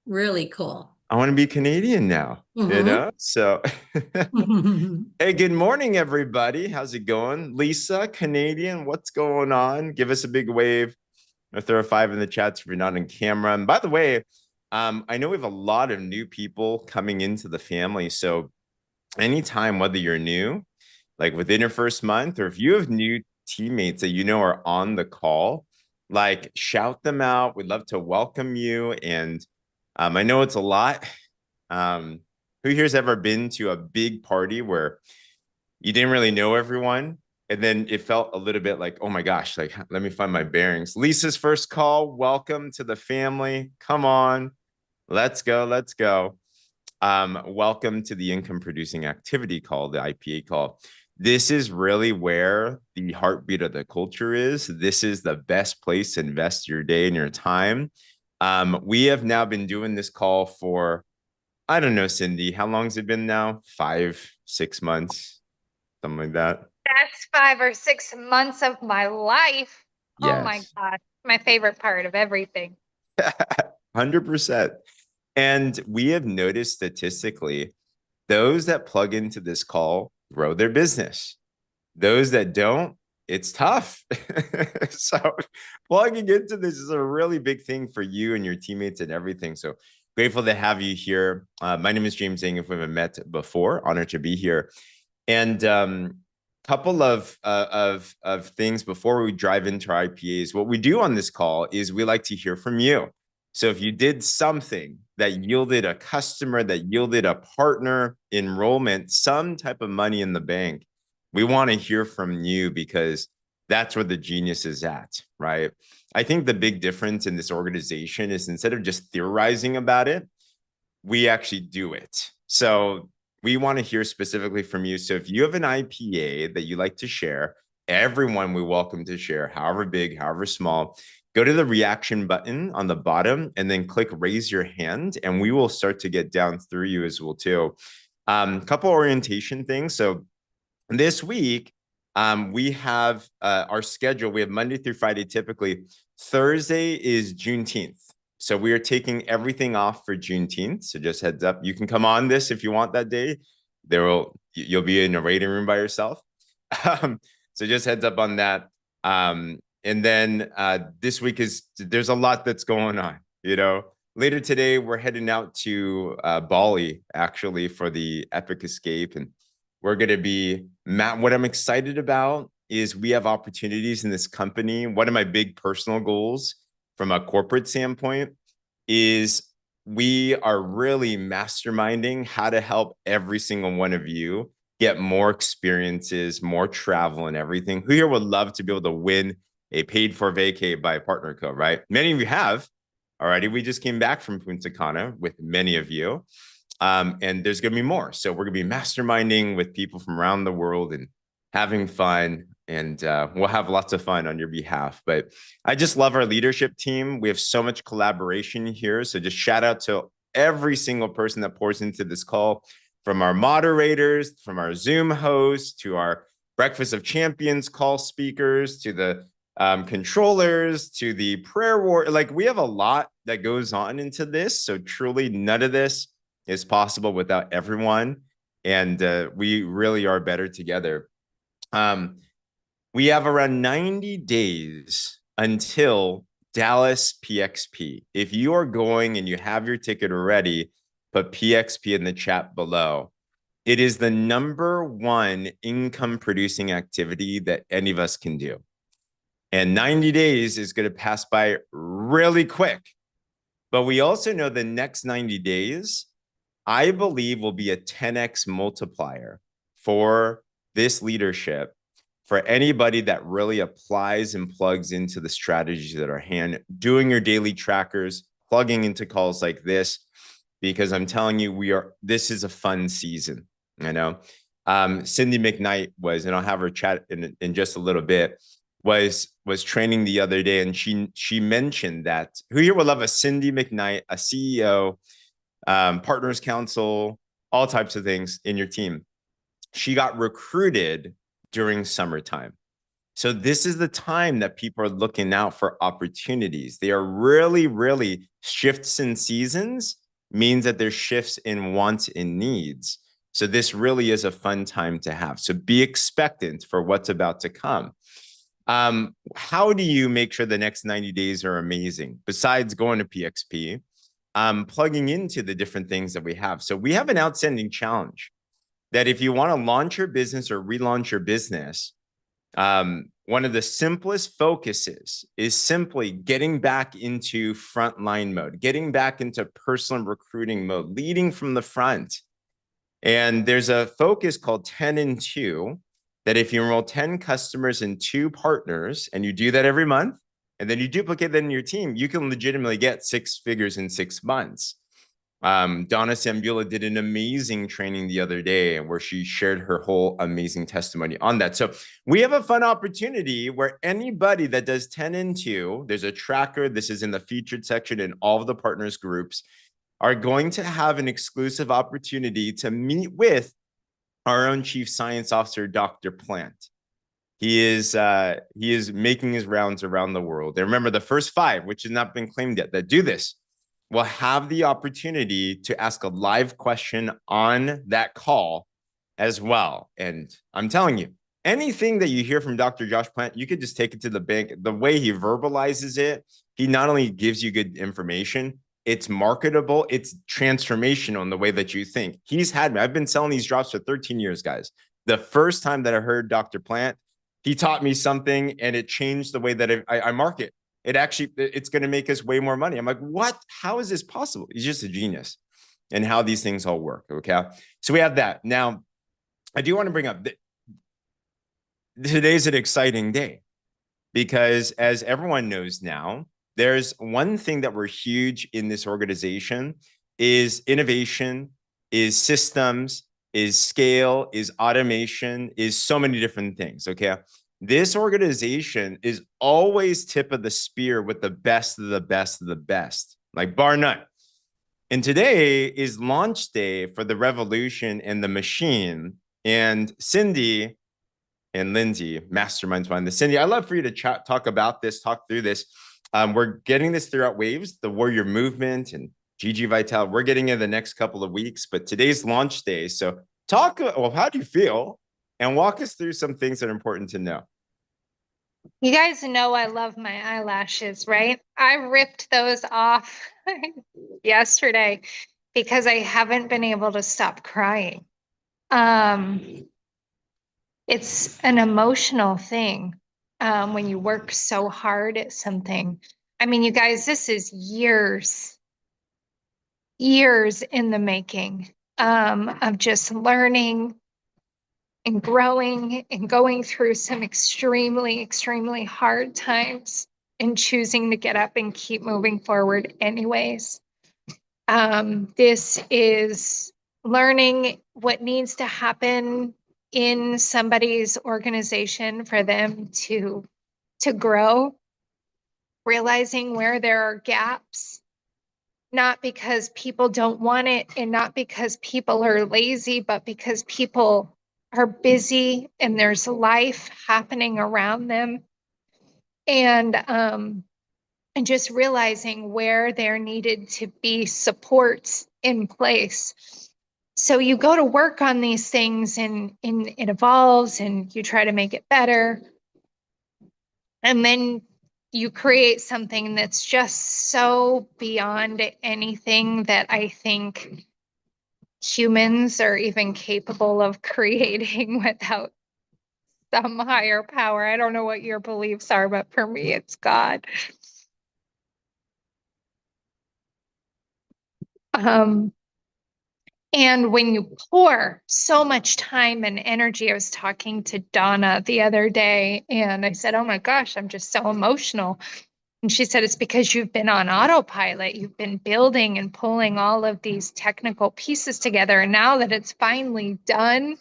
Really cool. I want to be Canadian now, Hmm. So, hey, good morning, everybody. How's it going? Lisa, Canadian, what's going on? Give us a big wave or throw a five in the chats if you're not on camera. And by the way, I know we have a lot of new people coming into the family. So, anytime, whether you're new, like within your first month, or if you have new teammates that you know are on the call, like shout them out. We'd love to welcome you. And I know it's a lot. Um, who here's ever been to a big party where you didn't really know everyone? And then it felt a little bit like, oh my gosh, like, let me find my bearings. Lisa's first call. Welcome to the family. Come on. Let's go. Let's go. Welcome to the income producing activity call, the IPA call. This is really where the heartbeat of the culture is. This is the best place to invest your day and your time. We have now been doing this call for, I don't know, Cindy, how long has it been now? 5, 6 months, something like that. Best 5 or 6 months of my life. Oh my Yes, God. My favorite part of everything. 100%. And we have noticed statistically, those that plug into this call grow their business. Those that don't, it's tough. So plugging into this is a really big thing for you and your teammates and everything. So grateful to have you here. My name is James Zhang. If we haven't met before, honored to be here. And couple of things before we dive into our IPAs. What we do on this call is we like to hear from you. So if you did something that yielded a customer, that yielded a partner enrollment, some type of money in the bank, we want to hear from you because that's where the genius is at, right? I think the big difference in this organization is instead of just theorizing about it, we actually do it. So we want to hear specifically from you. So if you have an IPA that you like to share, everyone we welcome to share, however big, however small. Go to the reaction button on the bottom and then click raise your hand, and we will start to get down through you as well too. Couple orientation things. So this week, we have our schedule. We have Monday through Friday typically. Thursday is Juneteenth. So we are taking everything off for Juneteenth. So just heads up, you can come on this if you want that day. You'll be in a waiting room by yourself. So just heads up on that. And then this week there's a lot that's going on. Later today we're heading out to Bali actually for the Epic Escape, and we're going to be what I'm excited about is we have opportunities in this company. One of my big personal goals from a corporate standpoint is we are really masterminding how to help every single one of you get more experiences, more travel and everything. Who here would love to be able to win a paid for vacay by a partner co, right? Many of you have already. We just came back from Punta Cana with many of you. And there's going to be more. So we're going to be masterminding with people from around the world and having fun. And we'll have lots of fun on your behalf. But I just love our leadership team. We have so much collaboration here. So just shout out to every single person that pours into this call, from our moderators, from our Zoom hosts, to our Breakfast of Champions call speakers, to the controllers, to the prayer war. Like we have a lot that goes on into this. So truly none of this is possible without everyone. And we really are better together. We have around 90 days until Dallas PXP. If you are going and you have your ticket already, put PXP in the chat below. It is the number one income producing activity that any of us can do. And 90 days is going to pass by really quick. But we also know the next 90 days, I believe, will be a 10x multiplier for this leadership, for anybody that really applies and plugs into the strategies that are doing your daily trackers, plugging into calls like this, because I'm telling you, this is a fun season. Cindy McKnight was, and I'll have her chat in just a little bit, was training the other day, and she mentioned that who here would love a Cindy McKnight, a CEO, partners council, all types of things in your team. She got recruited during summertime. So this is the time that people are looking out for opportunities. They are really, really shifts in seasons means that there's shifts in wants and needs. So this really is a fun time to have. So be expectant for what's about to come. How do you make sure the next 90 days are amazing? Besides going to PXP, plugging into the different things that we have. So we have an outstanding challenge that if you want to launch your business or relaunch your business, one of the simplest focuses is simply getting back into frontline mode, getting back into personal recruiting mode, leading from the front. And there's a focus called 10 and 2 that if you enroll 10 customers and 2 partners, and you do that every month, and then you duplicate that in your team, you can legitimately get 6 figures in 6 months. Donna Sambula did an amazing training the other day where she shared her whole amazing testimony on that. So we have a fun opportunity where anybody that does 10 and 2, there's a tracker. This is in the featured section in all of the partners groups, are going to have an exclusive opportunity to meet with our own Chief Science Officer, Dr. Plant. He is making his rounds around the world. And remember, the first 5, which has not been claimed yet, that do this, will have the opportunity to ask a live question on that call as well. And I'm telling you, anything that you hear from Dr. Josh Plant, you could just take it to the bank. The way he verbalizes it, he not only gives you good information, it's marketable, it's transformational in the way that you think. He's had me. I've been selling these drops for 13 years, guys. The first time that I heard Dr. Plant, he taught me something and it changed the way that I market. It's going to make us way more money. I'm like, what? How is this possible? He's just a genius and how these things all work. Okay. So we have that. Now, I do want to bring up that today's an exciting day because as everyone knows now, there's one thing that we're huge in this organization is innovation, is systems, is scale, is automation, is so many different things. Okay. This organization is always tip of the spear with the best of the best of the best, like bar none. And today is launch day for the revolution and the machine. And Cindy and Lindsay, masterminds behind this. Cindy, I'd love for you to talk about this, talk through this. We're getting this throughout waves, the Warrior Movement and Gigi Vital. We're getting in the next couple of weeks, but today's launch day. So talk, well, how do you feel? And walk us through some things that are important to know. You guys know I love my eyelashes, right? I ripped those off yesterday because I haven't been able to stop crying. It's an emotional thing when you work so hard at something. I mean, you guys, this is years in the making of just learning and growing and going through some extremely hard times and choosing to get up and keep moving forward anyways. This is learning what needs to happen in somebody's organization for them to grow, realizing where there are gaps, not because people don't want it and not because people are lazy, but because people are busy and there's life happening around them. And just realizing where there needed to be supports in place. So you go to work on these things and it evolves and you try to make it better. And then you create something that's just so beyond anything that I think humans are even capable of creating without some higher power. I don't know what your beliefs are, but for me, it's God. And when you pour so much time and energy, I was talking to Donna the other day and I said, oh my gosh, I'm just so emotional. And she said, it's because you've been on autopilot. You've been building and pulling all of these technical pieces together. And now that it's finally done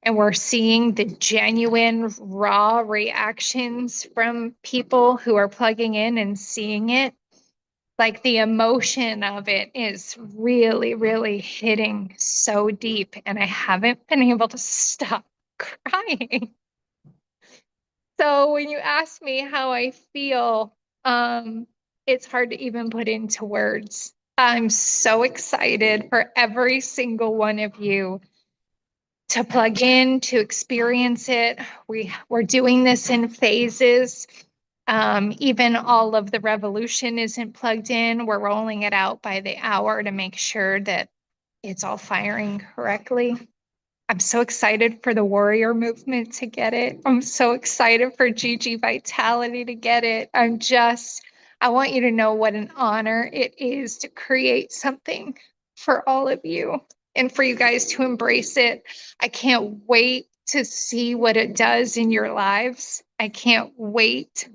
and we're seeing the genuine raw reactions from people who are plugging in and seeing it, like the emotion of it is really hitting so deep. And I haven't been able to stop crying. So when you ask me how I feel, it's hard to even put into words. I'm so excited for every single one of you to plug in, to experience it. We're doing this in phases. Even all of the revolution isn't plugged in. We're rolling it out by the hour to make sure that it's all firing correctly. I'm so excited for the warrior movement to get it. I'm so excited for Gigi Vitality to get it. I want you to know what an honor it is to create something for all of you and for you guys to embrace it. I can't wait to see what it does in your lives. I can't wait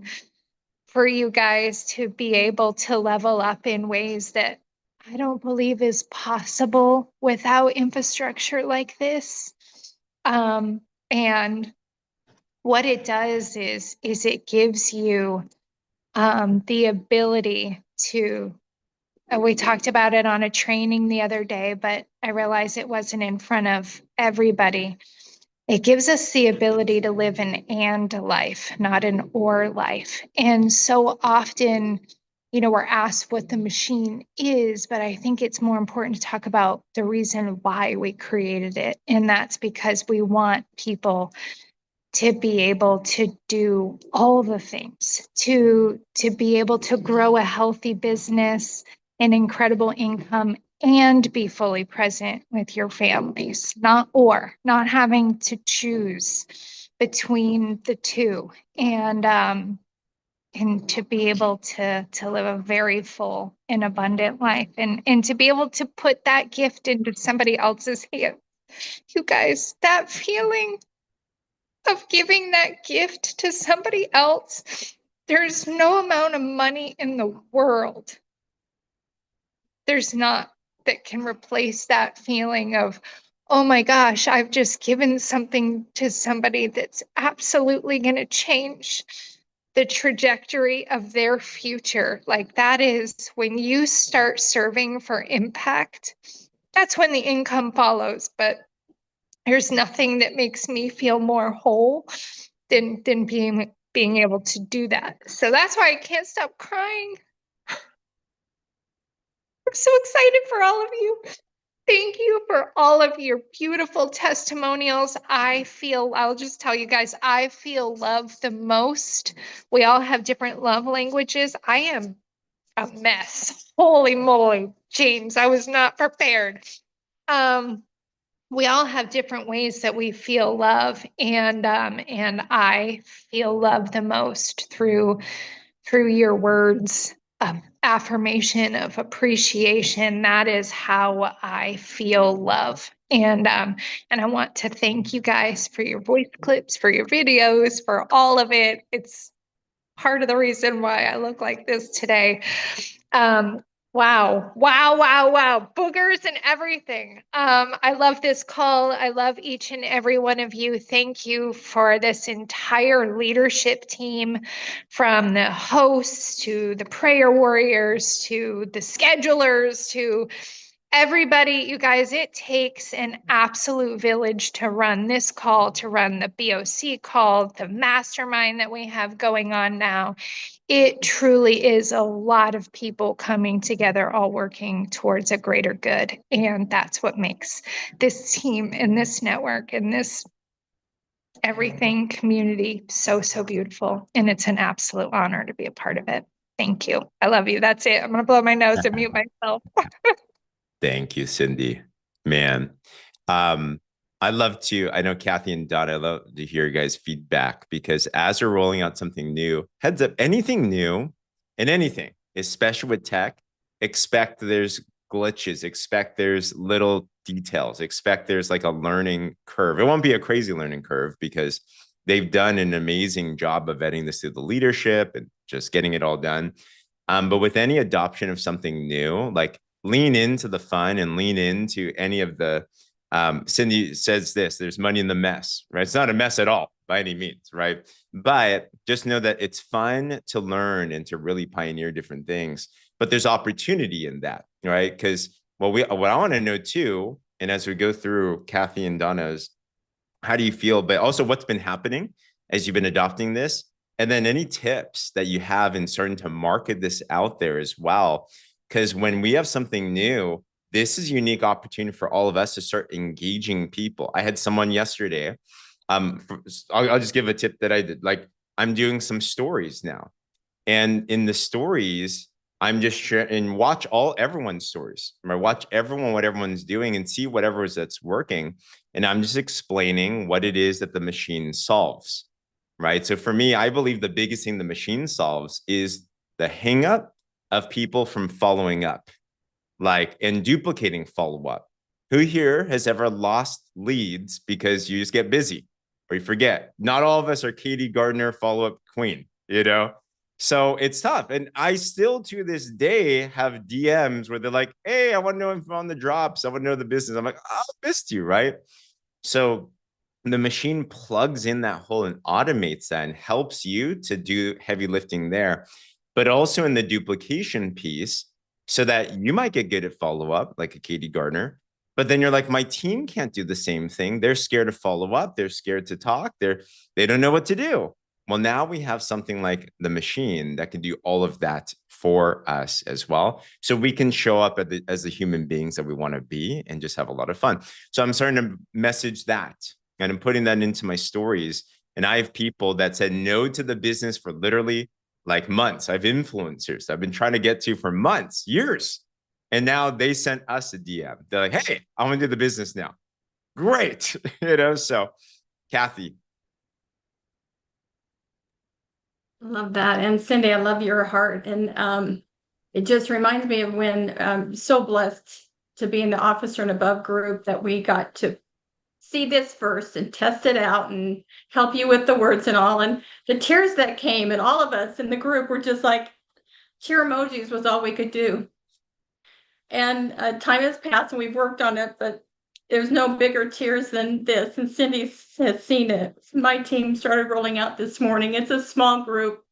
for you guys to be able to level up in ways that I don't believe is possible without infrastructure like this. Um, and what it does is it gives you the ability to, we talked about it on a training the other day, but I realized it wasn't in front of everybody. It gives us the ability to live an and life, not an or life. And so often, we're asked what the machine is, but I think it's more important to talk about the reason why we created it. And that's because we want people to be able to do all the things, to be able to grow a healthy business, an incredible income, and be fully present with your families, not having to choose between the two. And to be able to live a very full and abundant life, and to be able to put that gift into somebody else's hand. You guys, that feeling of giving that gift to somebody else, there's no amount of money in the world. There's not that can replace that feeling of, oh my gosh, I've just given something to somebody that's absolutely going to change the trajectory of their future. Like, that is when you start serving for impact, that's when the income follows. But there's nothing that makes me feel more whole than being able to do that. So that's why I can't stop crying. I'm so excited for all of you. Thank you for all of your beautiful testimonials. I'll just tell you guys, I feel love the most. We all have different love languages. I am a mess. Holy moly, James, I was not prepared. We all have different ways that we feel love, and I feel love the most through your words of affirmation, of appreciation. That is how I feel love. And I want to thank you guys for your voice clips, for your videos, for all of it. It's part of the reason why I look like this today. Wow, wow, wow, wow. Boogers and everything. I love this call. I love each and every one of you. Thank you for this entire leadership team, from the hosts to the prayer warriors to the schedulers to everybody. You guys, it takes an absolute village to run this call, to run the BOC call, the mastermind that we have going on now. It truly is a lot of people coming together, all working towards a greater good. And that's what makes this team and this network and this everything community so, so beautiful. And it's an absolute honor to be a part of it. Thank you. I love you. That's it. I'm going to blow my nose and mute myself. Thank you, Cindy. Man, I know Kathy and Dot, I love to hear you guys' feedback, because as we're rolling out something new, heads up, anything new and anything, especially with tech, expect there's glitches, expect there's little details, expect there's like a learning curve. It won't be a crazy learning curve, because they've done an amazing job of vetting this through the leadership and just getting it all done. But with any adoption of something new, like, lean into the fun and lean into any of the, Cindy says this, there's money in the mess, right? It's not a mess at all by any means, right? But just know that it's fun to learn and to really pioneer different things, but there's opportunity in that, right? Because what I want to know too, and as we go through Kathy and Donna's, how do you feel, but also what's been happening as you've been adopting this? And then any tips that you have in starting to market this out there as well? Because when we have something new, this is a unique opportunity for all of us to start engaging people. I had someone yesterday. I'll just give a tip that I did. Like, I'm doing some stories now, and in the stories, I'm just sharing and watch everyone's stories. I watch everyone, what everyone's doing, and see whatever is that's working. And I'm just explaining what it is that the machine solves. Right. So for me, I believe the biggest thing the machine solves is the hang up of people from following up, like, and duplicating follow up. Who here has ever lost leads because you just get busy or you forget? Not all of us are Katie Gardner follow up queen, you know? So it's tough. And I still to this day have DMs where they're like, hey, I want to know if I'm on the drops. I want to know the business. I'm like, oh, I missed you, right? So the machine plugs in that hole and automates that and helps you to do heavy lifting there, but also in the duplication piece so that you might get good at follow up, like a Katie Gardner. But then you're like, my team can't do the same thing. They're scared to follow up. They're scared to talk. They don't know what to do. Well, now we have something like the machine that can do all of that for us as well. So we can show up as the human beings that we want to be and just have a lot of fun. So I'm starting to message that and I'm putting that into my stories. And I have people that said no to the business for literally like months. I have influencers I've been trying to get to for months, years. And now they sent us a DM. They're like, hey, I want to do the business now. Great. So Kathy. Love that. And Cindy, I love your heart. And it just reminds me of when I'm so blessed to be in the officer and above group that we got to see this first and test it out and help you with the words and all. And the tears that came, and all of us in the group were just like, tear emojis was all we could do. And time has passed and we've worked on it, but there's no bigger tears than this. And Cindy has seen it. My team started rolling out this morning. It's a small group.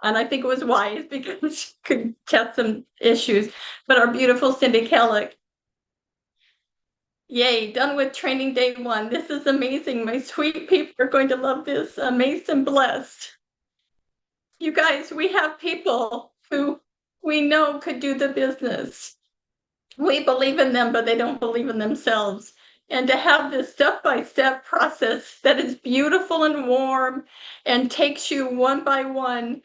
And I think it was wise because she could test some issues. But our beautiful Cindy Kellick, yay, done with training day 1. This is amazing. My sweet people are going to love this. Amazed and blessed. You guys, we have people who we know could do the business. We believe in them, but they don't believe in themselves. And to have this step-by-step process that is beautiful and warm and takes you one by one,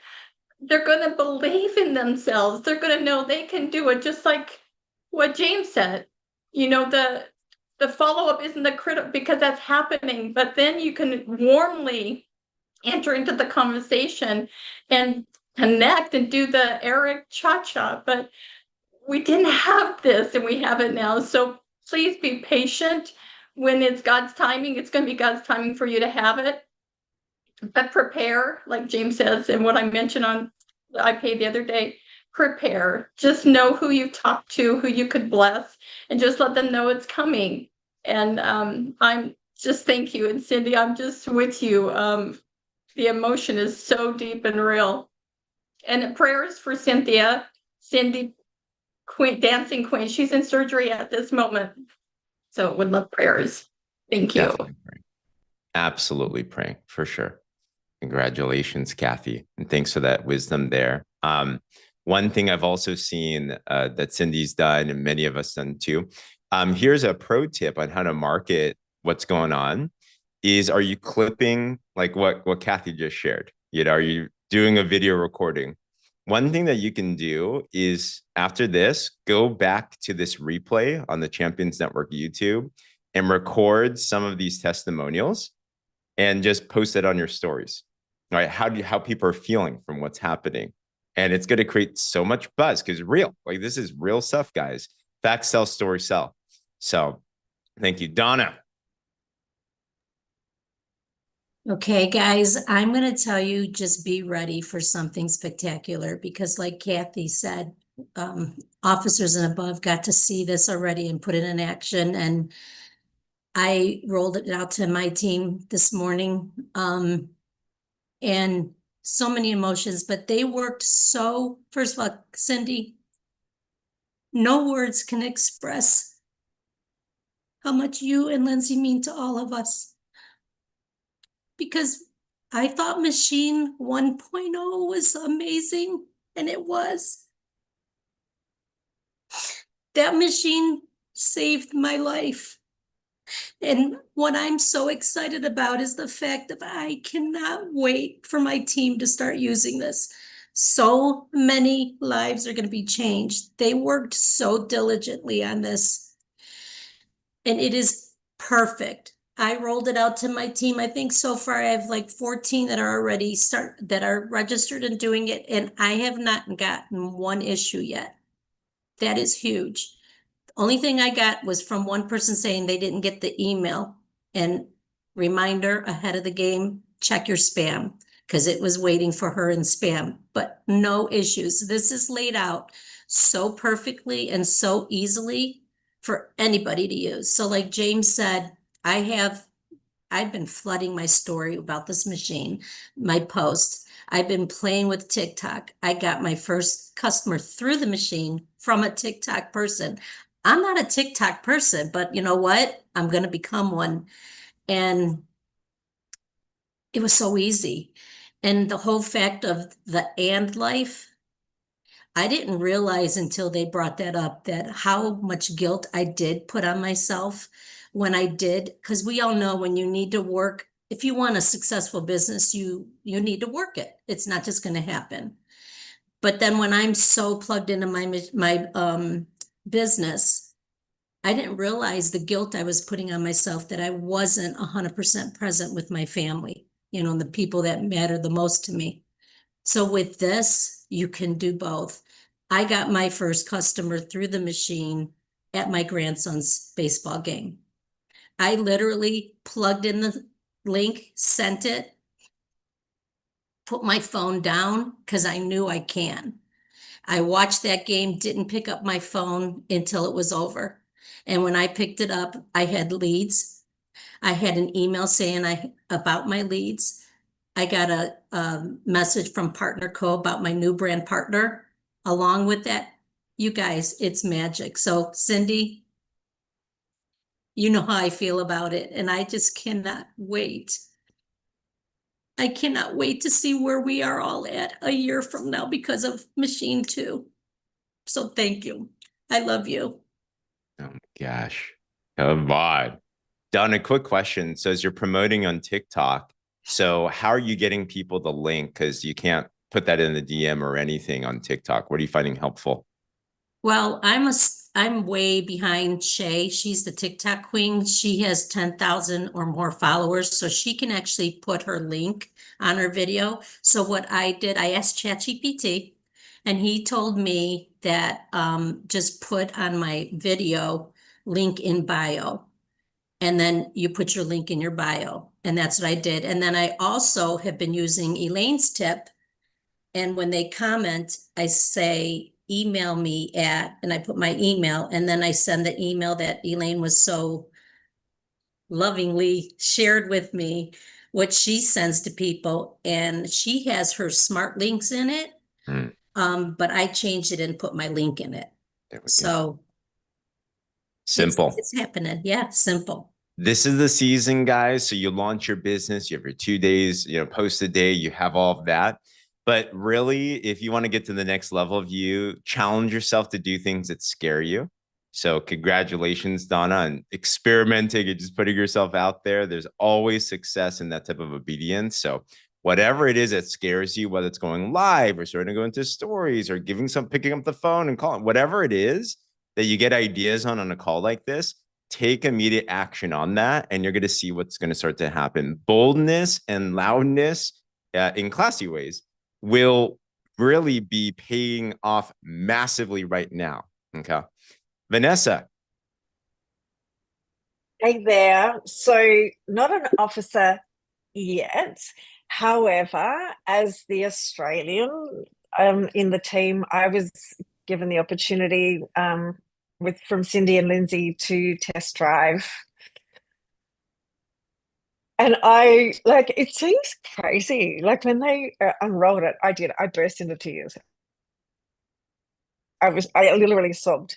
they're going to believe in themselves. They're going to know they can do it, just like what James said. The follow-up isn't the critical, because that's happening, but then you can warmly enter into the conversation and connect and do the Eric cha-cha. But we didn't have this and we have it now. So please be patient. When it's God's timing, it's going to be God's timing for you to have it. But prepare, like James says, and what I mentioned on the IPA the other day, prepare. Just know who you talk to, who you could bless, and just let them know it's coming. And I'm just, thank you. And Cindy, I'm just with you. The emotion is so deep and real. And prayers for Cynthia. Cindy, Queen, dancing queen. She's in surgery at this moment. So would love prayers. Thank you. Definitely praying. Absolutely praying for sure. Congratulations, Kathy. And thanks for that wisdom there. One thing I've also seen that Cindy's done and many of us done too. Here's a pro tip on how to market what's going on is, are you clipping like what Kathy just shared? Are you doing a video recording? One thing that you can do is after this, go back to this replay on the Champions Network YouTube and record some of these testimonials and just post it on your stories. Right? How people are feeling from what's happening. And it's going to create so much buzz because real, like this is real stuff, guys. Facts sell, stories sell. So thank you, Donna. Okay, guys, I'm going to tell you, just be ready for something spectacular because like Kathy said, officers and above got to see this already and put it in action. And I rolled it out to my team this morning. And so many emotions, but they worked so, first of all, Cindy, no words can express how much you and Lindsay mean to all of us. Because I thought Machine 1.0 was amazing, and it was. That machine saved my life. And what I'm so excited about is the fact that I cannot wait for my team to start using this. So many lives are going to be changed. They worked so diligently on this, and it is perfect. I rolled it out to my team. I think so far I have like 14 that are already that are registered and doing it, and I have not gotten one issue yet. That is huge. Only thing I got was from one person saying they didn't get the email, and reminder ahead of the game, check your spam, because it was waiting for her in spam, but no issues. This is laid out so perfectly and so easily for anybody to use. So like James said, I've been flooding my story about this machine, my posts. I've been playing with TikTok. I got my first customer through the machine from a TikTok person. I'm not a TikTok person, but you know what? I'm going to become one. And it was so easy. And the whole fact of the and life, I didn't realize until they brought that up that how much guilt I did put on myself when I did, because we all know when you need to work, if you want a successful business, you need to work it. It's not just going to happen. But then when I'm so plugged into my business, I didn't realize the guilt I was putting on myself that I wasn't 100% present with my family, the people that matter the most to me. So with this, you can do both. I got my first customer through the machine at my grandson's baseball game. I literally plugged in the link, sent it, put my phone down because I knew I can. I watched that game, didn't pick up my phone until it was over. And when I picked it up, I had leads. I had an email saying about my leads. I got a message from Partner Co about my new brand partner. Along with that, you guys, it's magic. So Cindy, you know how I feel about it, and I just cannot wait. I cannot wait to see where we are all at a year from now because of Machine 2. So thank you. I love you. Oh my gosh. Come on. Don, a quick question. So as you're promoting on TikTok, so how are you getting people the link? Because you can't put that in the DM or anything on TikTok. What are you finding helpful? Well, I'm way behind Shay. She's the TikTok queen. She has 10,000 or more followers, so she can actually put her link on her video. So what I did, I asked ChatGPT, and he told me that just put on my video link in bio, and then you put your link in your bio, and that's what I did. And then I also have been using Elaine's tip. And when they comment, I say, email me at, and I put my email, and then I send the email that Elaine was so lovingly shared with me, what she sends to people. And she has her smart links in it. Mm, But I changed it and put my link in it. there we go. So Simple. it's happening. Yeah, simple. This is the season, guys. So you launch your business, you have your 2 days, post a day, you have all of that. But really, if you want to get to the next level of you, challenge yourself to do things that scare you. So congratulations, Donna, on experimenting and just putting yourself out there. There's always success in that type of obedience. So whatever it is that scares you, whether it's going live or starting to go into stories or picking up the phone and calling, whatever it is that you get ideas on a call like this, take immediate action on that, and you're going to see what's going to start to happen. Boldness and loudness in classy ways will really be paying off massively right now. Okay. Vanessa. Hey there. So, not an officer yet. However, as the Australian in the team, I was given the opportunity from Cindy and Lindsay to test drive. And it seems crazy. Like when they unrolled it, I burst into tears. I literally sobbed.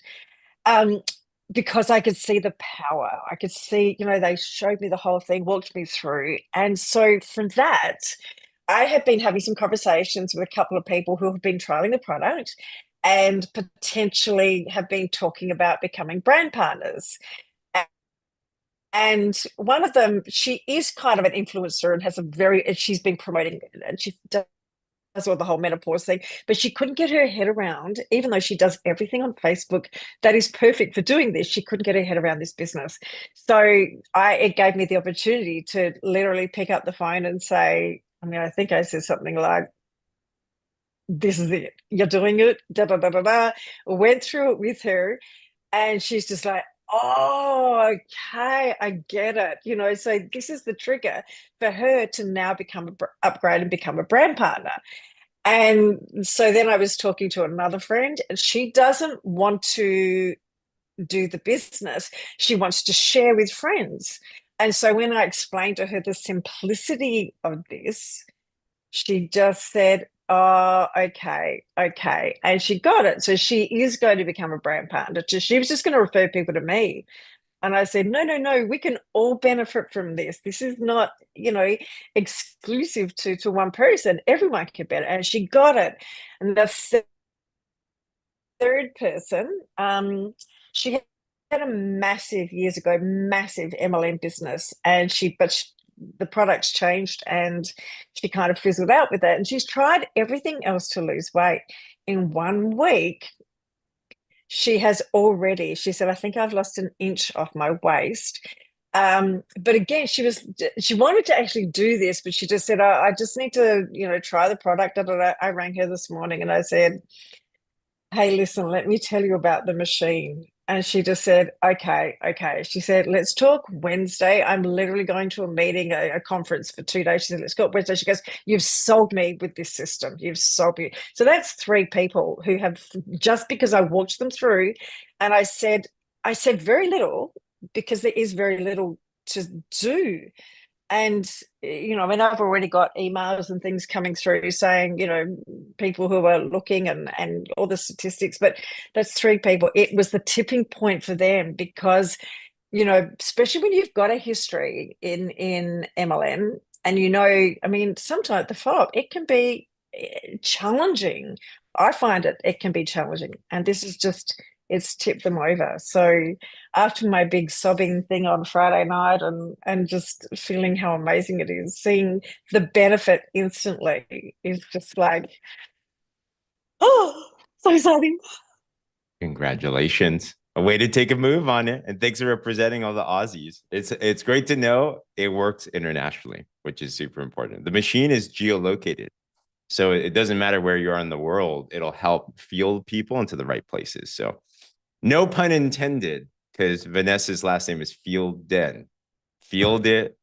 because I could see the power. I could see, they showed me the whole thing, walked me through. And so from that, I have been having some conversations with a couple of people who have been trialing the product and potentially have been talking about becoming brand partners. And one of them, she is kind of an influencer and she's been promoting it, and she does all the whole menopause thing, but she couldn't get her head around, even though she does everything on Facebook that is perfect for doing this, she couldn't get her head around this business. So it gave me the opportunity to literally pick up the phone and say, I think I said something like, this is it, you're doing it, da da da da da. Went through it with her, and she's just like, oh, okay, I get it. So this is the trigger for her to now upgrade and become a brand partner. And so then I was talking to another friend, and she doesn't want to do the business. She wants to share with friends. And so when I explained to her the simplicity of this, she just said, oh, okay. And she got it. So she is going to become a brand partner. She was just going to refer people to me. And I said, no, we can all benefit from this. This is not, exclusive to one person. Everyone can benefit. And she got it. And the third person, she had years ago, massive MLM business. And the products changed, and she kind of fizzled out with it. And she's tried everything else to lose weight. In 1 week, she said, I think I've lost an inch off my waist. But again, she wanted to actually do this, but she just said, I just need to, try the product. I rang her this morning and I said, hey, listen, let me tell you about the machine. And she just said, okay. She said, let's talk Wednesday. I'm literally going to a meeting, a conference for 2 days. She said, let's go Wednesday. She goes, you've sold me with this system. You've sold me. So that's 3 people who have, just because I walked them through, and I said very little, because there is very little to do. And, I've already got emails and things coming through saying, people who are looking and all the statistics, but that's 3 people. It was the tipping point for them because, especially when you've got a history in MLM, and, sometimes the follow-up, it can be challenging. I find it can be challenging. And this is just, it's tipped them over. So after my big sobbing thing on Friday night and just feeling how amazing it is, seeing the benefit instantly is just like, oh, so exciting. Congratulations. A way to take a move on it. And thanks for representing all the Aussies. It's great to know it works internationally, which is super important. The machine is geolocated. So it doesn't matter where you are in the world. It'll help field people into the right places. So no pun intended, because Vanessa's last name is Fielden. Field it.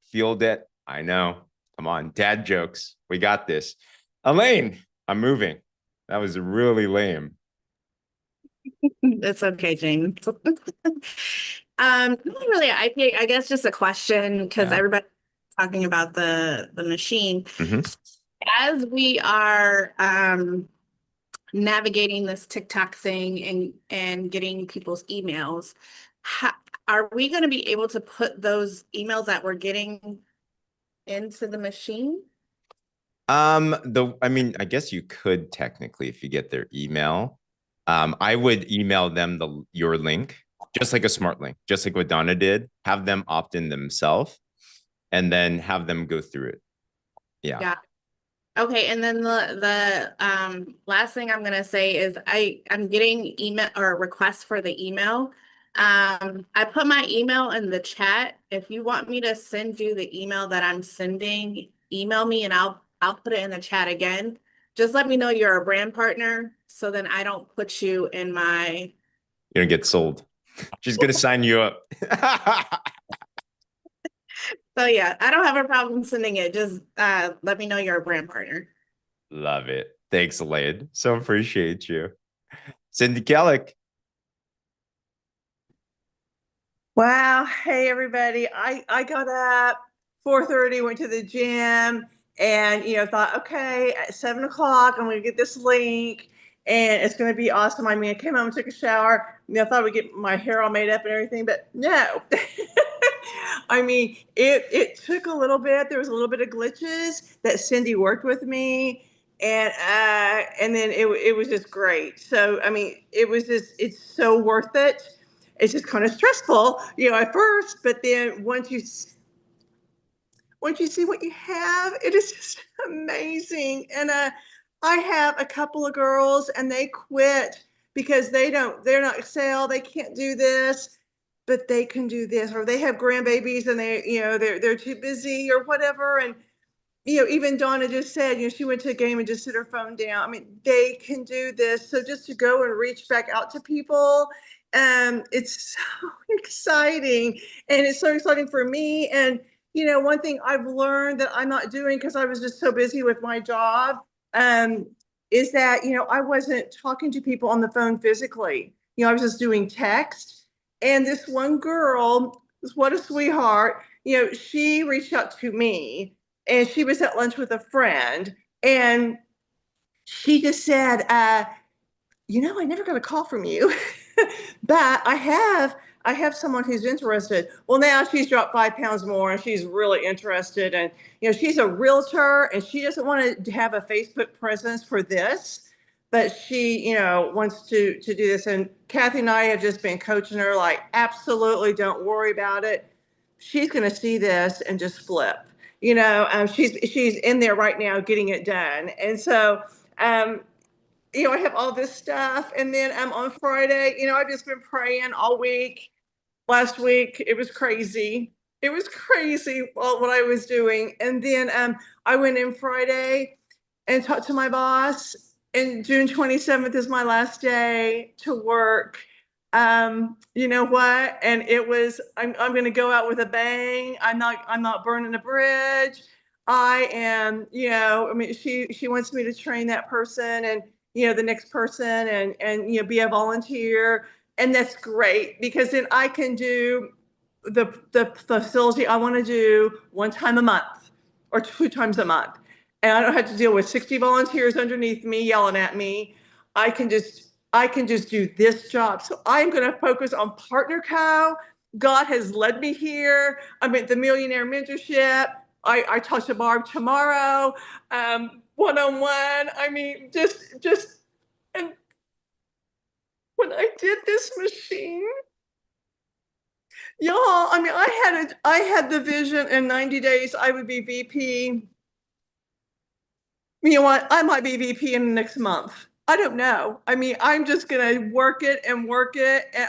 I know. Come on, dad jokes. We got this. Elaine, I'm moving. That was really lame. It's okay, Jane. Not really an IPA, I guess just a question, because everybody's talking about the machine. As we are navigating this TikTok thing and getting people's emails, are we going to be able to put those emails that we're getting into the machine? I guess you could technically, if you get their email. I would email them your link, just like a smart link, just like what Donna did. Have them opt in themselves, and then have them go through it. Yeah. Okay, and then the last thing I'm gonna say is I'm getting email or requests for the email. I put my email in the chat. If you want me to send you the email that I'm sending, email me and I'll put it in the chat again. Just let me know you're a brand partner, so then I don't put you in my. You're gonna get sold. She's gonna sign you up. So yeah, I don't have a problem sending it. Just let me know you're a brand partner. Love it. Thanks, Elaine. So appreciate you. Cindy Kellick. Wow. Hey, everybody. I got up 4:30, went to the gym, and thought, okay, at 7 o'clock, I'm going to get this link. and it's going to be awesome. I mean, I came home and took a shower. I thought I would get my hair all made up and everything, but no. I mean, it took a little bit. There was a little bit of glitches that Cindy worked with me, and then it was just great. So I mean, it's so worth it. It's just kind of stressful, at first, but then once you see what you have, it is just amazing. And I have a couple of girls, and they quit because they're not Excel, they can't do this, but they can do this, or they have grandbabies and they're too busy or whatever. And even Donna just said, she went to a game and just set her phone down. I mean, they can do this. So just to go and reach back out to people, it's so exciting. And it's so exciting for me. And, one thing I've learned that I'm not doing because I was just so busy with my job, is that, I wasn't talking to people on the phone physically. I was just doing text. And this one girl, what a sweetheart, she reached out to me, and she was at lunch with a friend, and she just said, I never got a call from you, but I have someone who's interested. Well, now she's dropped 5 pounds more, and she's really interested. And, she's a realtor, and she doesn't want to have a Facebook presence for this, but she, wants to do this. And Kathy and I have just been coaching her, like, absolutely don't worry about it. She's going to see this and just flip. She's in there right now getting it done. And so, I have all this stuff. And then on Friday, I've just been praying all week. Last week, it was crazy. It was crazy what I was doing. And then I went in Friday and talked to my boss. And June 27th is my last day to work. You know what? And it was, I'm going to go out with a bang. I'm not burning a bridge. I am, I mean, she wants me to train that person and, the next person and, be a volunteer. And that's great because then I can do the facility I want to do 1 time a month or 2 times a month. And I don't have to deal with 60 volunteers underneath me yelling at me. I can just do this job. So I'm going to focus on Partner Co. God has led me here. I'm at the Millionaire Mentorship. I talk to Barb tomorrow, one-on-one. I mean, just, and when I did this machine, y'all, I mean, I had the vision in 90 days I would be VP. You know what? I might be VP in the next month. I don't know. I mean, I'm just going to work it. And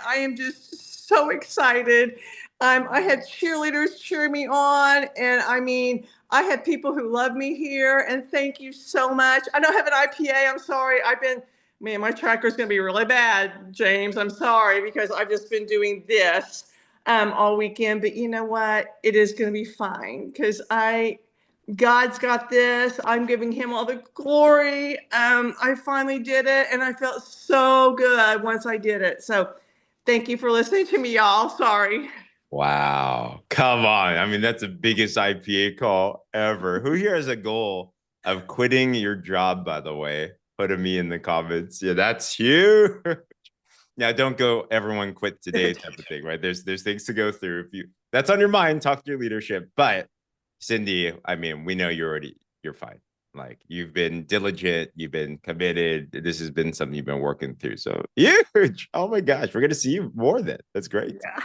I am just so excited. I had cheerleaders cheer me on. And I mean, I have people who love me here. And thank you so much. I don't have an IPA. I'm sorry. My tracker is going to be really bad, James. I'm sorry, because I've just been doing this all weekend. But you know what? It is going to be fine because God's got this. I'm giving him all the glory. I finally did it, and I felt so good once I did it. So thank you for listening to me, y'all. Sorry. Wow. Come on. I mean, that's the biggest IPA call ever. Who here has a goal of quitting your job, by the way? Put me in the comments. Yeah, that's huge. Now, don't go, everyone quit today type of thing, right? There's things to go through. If that's on your mind, talk to your leadership. But Cindy, I mean, we know you're fine. Like, you've been diligent, you've been committed. This has been something you've been working through. So huge. Oh my gosh, we're going to see you more then. That's great. Yeah.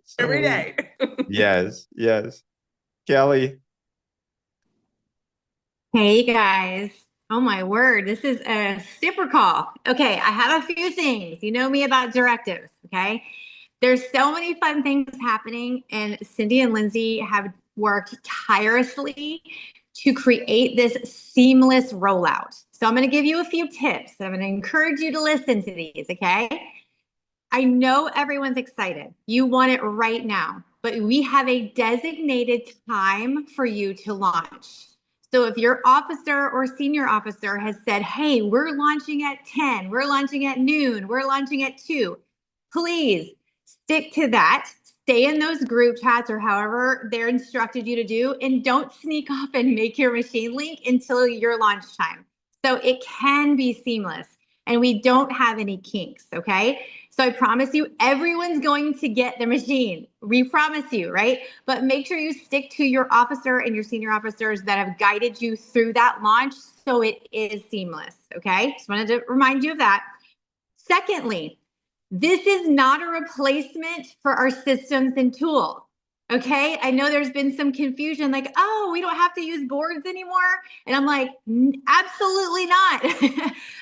So, Every day. yes. Kelly. Hey guys. Oh my word. This is a super call. Okay. I have a few things. You know me about directives. Okay. There's so many fun things happening, and Cindy and Lindsay have worked tirelessly to create this seamless rollout. So I'm going to give you a few tips. I'm going to encourage you to listen to these. Okay. I know everyone's excited. You want it right now, but we have a designated time for you to launch. So if your officer or senior officer has said, hey, we're launching at 10, we're launching at noon, we're launching at 2, please stick to that. Stay in those group chats or however they're instructed you to do, and don't sneak off and make your machine link until your launch time. So it can be seamless. and we don't have any kinks. Okay. So I promise you, everyone's going to get the machine. We promise you, right? But make sure you stick to your officer and your senior officers that have guided you through that launch so it is seamless. Okay. Just wanted to remind you of that. Secondly, this is not a replacement for our systems and tools. Okay. I know there's been some confusion like, oh, we don't have to use boards anymore. And I'm like, absolutely not.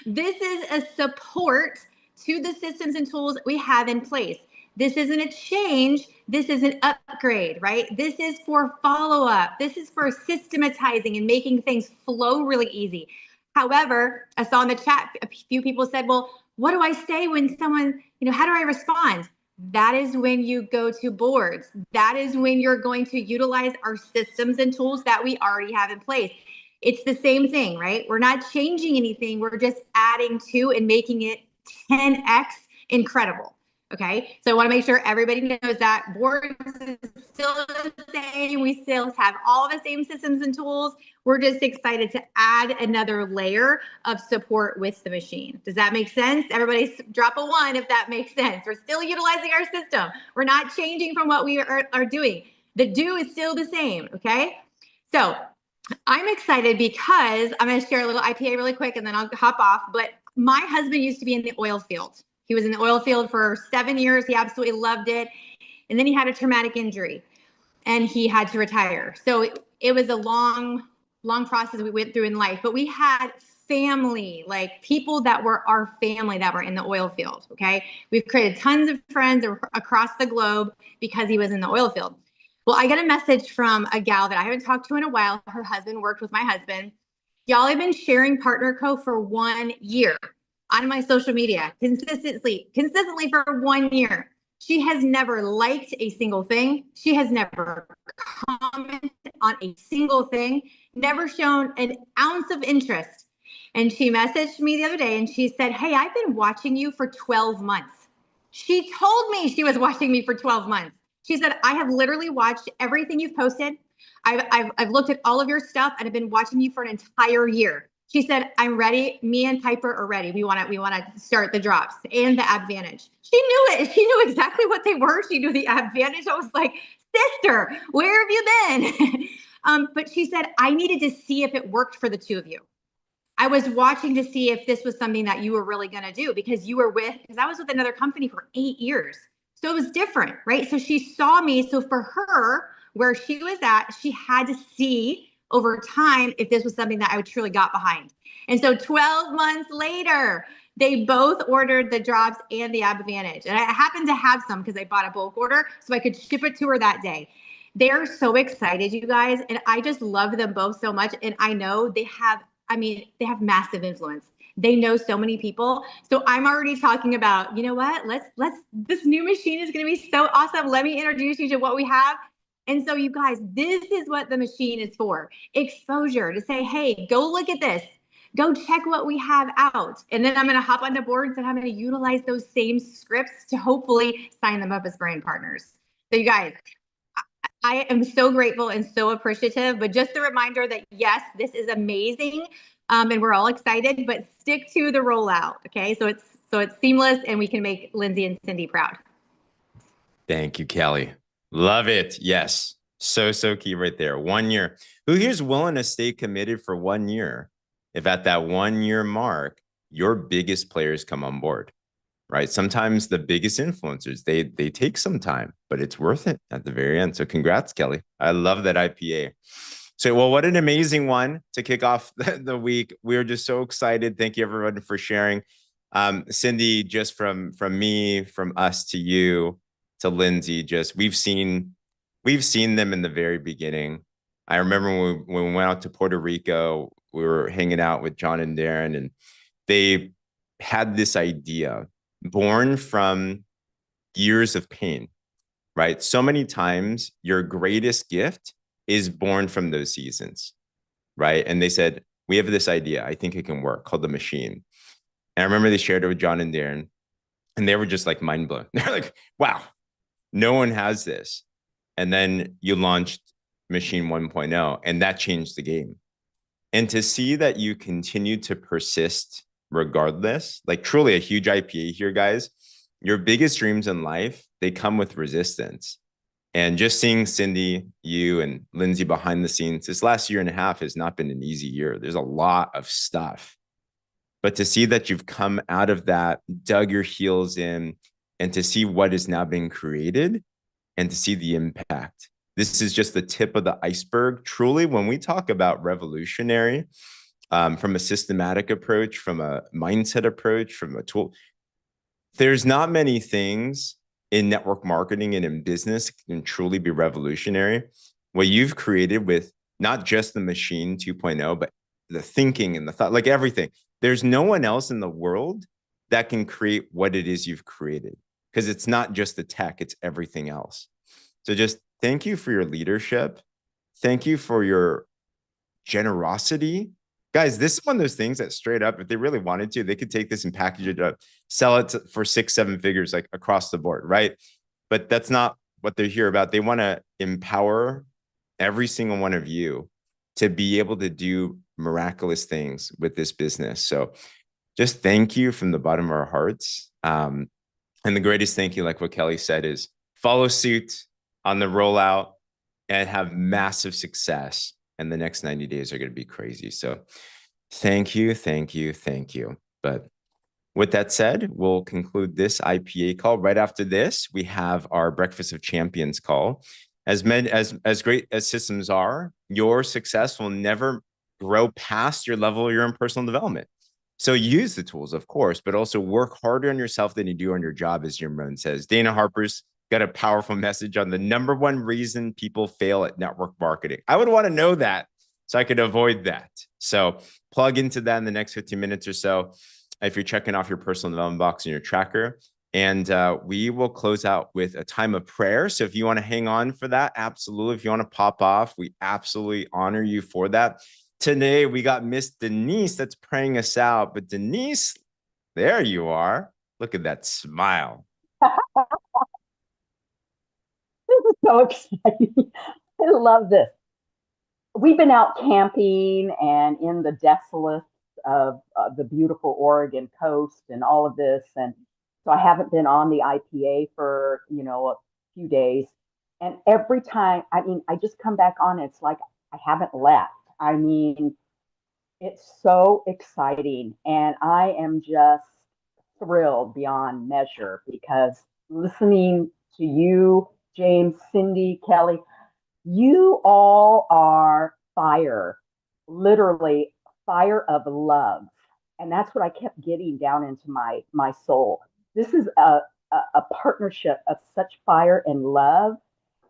This is a support to the systems and tools that we have in place. This isn't a change. This is an upgrade, right? This is for follow-up. This is for systematizing and making things flow really easy. However, I saw in the chat, a few people said, well, what do I say when someone, how do I respond? That is when you go to boards. That is when you're going to utilize our systems and tools that we already have in place. It's the same thing, right? We're not changing anything. We're just adding to and making it 10x incredible. Okay. So I want to make sure everybody knows that boards is still the same. We still have all the same systems and tools. We're just excited to add another layer of support with the machine. Does that make sense? Everybody drop a 1 if that makes sense. We're still utilizing our system. We're not changing from what we are doing. The do is still the same. Okay. So I'm excited because I'm going to share a little IPA really quick and then I'll hop off. But my husband used to be in the oil field. He was in the oil field for 7 years. He absolutely loved it. And then he had a traumatic injury and he had to retire. So it was a long process we went through in life, but we had family, like people that were our family that were in the oil field. Okay. We've created tons of friends across the globe because he was in the oil field. Well, I got a message from a gal that I haven't talked to in a while. Her husband worked with my husband. Y'all have been sharing Partner Co for 1 year on my social media consistently for 1 year. She has never liked a single thing. She has never commented on a single thing, never shown an ounce of interest. And she messaged me the other day and she said, hey, I've been watching you for 12 months. She told me she was watching me for 12 months. She said, I have literally watched everything you've posted. I've looked at all of your stuff and I've been watching you for an entire year. She said, I'm ready. Me and Piper are ready. We want to start the drops and the Advantage. She knew it. She knew exactly what they were. She knew the Advantage. I was like, sister, where have you been? But she said, I needed to see if it worked for the two of you. I was watching to see if this was something that you were really going to do because I was with another company for 8 years. So it was different, right? So she saw me. So for her, where she was at, she had to see over time if this was something that I truly got behind. And so 12 months later, they both ordered the drops and the Advantage. And I happened to have some because I bought a bulk order so I could ship it to her that day. They're so excited, you guys. And I just love them both so much. And I know they have massive influence. They know so many people. So I'm already talking about, you know what, this new machine is going to be so awesome. Let me introduce you to what we have. And so you guys, this is what the machine is for. Exposure to say, hey, go look at this. Go check what we have out. And then I'm going to hop onto boards and I'm going to utilize those same scripts to hopefully sign them up as brand partners. So you guys, I am so grateful and so appreciative, but just a reminder that yes, this is amazing. And we're all excited, but stick to the rollout. Okay. So it's seamless and we can make Lindsay and Cindy proud. Thank you, Kelly. Love it. Yes. So key right there. 1 year. Who here's willing to stay committed for 1 year? If at that 1 year mark, your biggest players come on board, right? Sometimes the biggest influencers, they take some time, but it's worth it at the very end. So congrats, Kelly. I love that IPA. So, well, what an amazing one to kick off the week. We're just so excited. Thank you, everyone, for sharing. Cindy, just from me, from us to you, to Lindsay, just we've seen them in the very beginning. I remember when we went out to Puerto Rico, we were hanging out with John and Darren, and they had this idea born from years of pain, right? So many times your greatest gift is born from those seasons, right? And they said, we have this idea, I think it can work, called the machine. And I remember they shared it with John and Darren, and they were just like mind blown. They're like, wow, no one has this. And then you launched Machine 1.0, and that changed the game. And to see that you continue to persist regardless. Like truly a huge IPA here, guys. Your biggest dreams in life, they come with resistance. And just seeing Cindy, you, and Lindsay behind the scenes, this last year and a half has not been an easy year. There's a lot of stuff. But to see that you've come out of that, dug your heels in, and to see what is now being created and to see the impact. This is just the tip of the iceberg. Truly, when we talk about revolutionary, from a systematic approach, from a mindset approach, from a tool, there's not many things in network marketing and in business can truly be revolutionary. What you've created with not just the machine 2.0, but the thinking and the thought, like everything. There's no one else in the world that can create what it is you've created, because it's not just the tech, it's everything else. So just thank you for your leadership. Thank you for your generosity. Guys, this is one of those things that straight up, if they really wanted to, they could take this and package it up, sell it for 6-7 figures, like across the board, right? But that's not what they're here about. They want to empower every single one of you to be able to do miraculous things with this business. So just thank you from the bottom of our hearts. And the greatest thank you, like what Kelly said, is follow suit on the rollout and have massive success. And the next 90 days are going to be crazy. So thank you, thank you, thank you. But with that said, we'll conclude this IPA call. Right after this, we have our Breakfast of Champions call. As great as systems are, your success will never grow past your level of your own personal development. So use the tools, of course, but also work harder on yourself than you do on your job, as Jim says. Dana Harper's got a powerful message on the number one reason people fail at network marketing. I would want to know that so I could avoid that. So plug into that in the next 15 minutes or so if you're checking off your personal development box in your tracker. And we will close out with a time of prayer. So if you want to hang on for that, absolutely. If you want to pop off, we absolutely honor you for that. Today, we got Miss Denise that's praying us out. But Denise, there you are. Look at that smile. This is so exciting. I love this. We've been out camping and in the desolate of the beautiful Oregon coast and all of this. And so I haven't been on the IPA for, a few days. And every time, I just come back on, it's like I haven't left. I mean, it's so exciting. And I am just thrilled beyond measure because listening to you, James, Cindy, Kelly, you all are fire, literally fire of love. And that's what I kept getting down into my soul. This is a partnership of such fire and love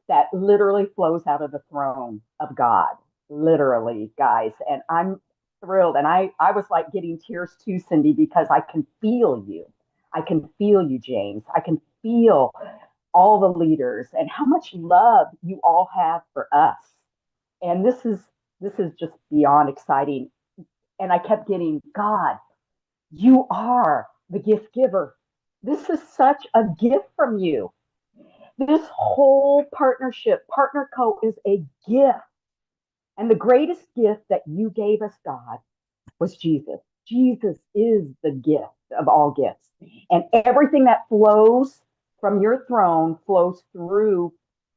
that literally flows out of the throne of God, literally, guys. And I'm thrilled. And I was like getting tears too, Cindy, because I can feel you. I can feel you, James. I can feel all the leaders and how much love you all have for us. And this is just beyond exciting. And I kept getting, God, you are the gift giver. This is such a gift from you. This whole partnership, Partner Co, is a gift. And the greatest gift that you gave us, God, was Jesus. Jesus is the gift of all gifts. And everything that flows from your throne flows through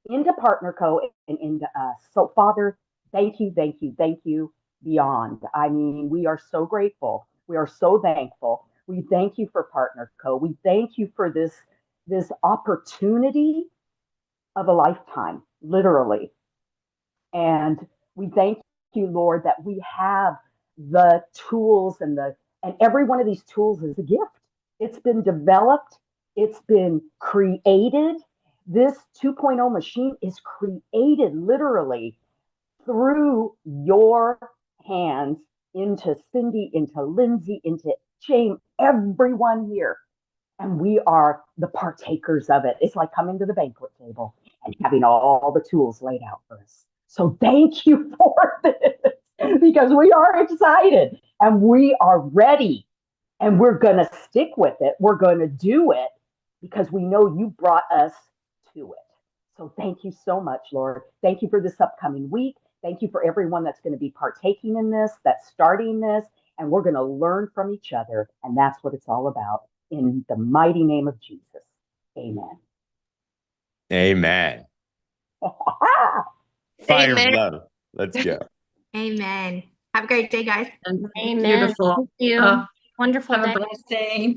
into Partner Co and into us. So, Father, thank you, thank you, thank you beyond. I mean, we are so grateful. We are so thankful. We thank you for Partner Co. We thank you for this opportunity of a lifetime, literally. And we thank you, Lord, that we have the tools and every one of these tools is a gift. It's been developed, it's been created. This 2.0 machine is created literally through your hands into Cindy, into Lindsay, into James, everyone here. And we are the partakers of it. It's like coming to the banquet table and having all the tools laid out for us. So thank you for this because we are excited and we are ready and we're going to stick with it. We're going to do it because we know you brought us to it. So thank you so much, Lord. Thank you for this upcoming week. Thank you for everyone that's going to be partaking in this, that's starting this, and we're going to learn from each other. And that's what it's all about. In the mighty name of Jesus. Amen. Amen. Fire Amen. love. Let's go. Amen. Have a great day, guys. Amen. Beautiful. Thank you. Wonderful Have a day. blessed day.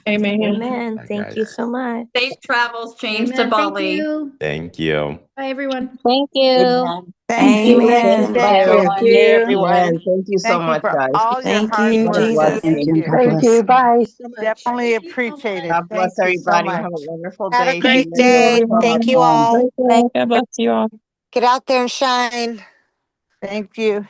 Amen. Amen. Bye, Thank guys. you so much. Safe travels, James, to Amen. Thank Bali. you. Thank you. Bye, everyone. Thank you. Amen. Thank you, Amen. Miss Bye, Cindy. everyone. Thank Yay, you. everyone. Amen. Thank you so Thank you much, for guys. all your Thank hard you, work. Jesus. Thank you. Thank you. Bye. So much. Definitely Thank you so appreciate much. it. God bless Thank you so everybody. much. Have a wonderful Have a day. great See you day. next Thank time. you all. God bless you all. Get out there and shine. Thank you.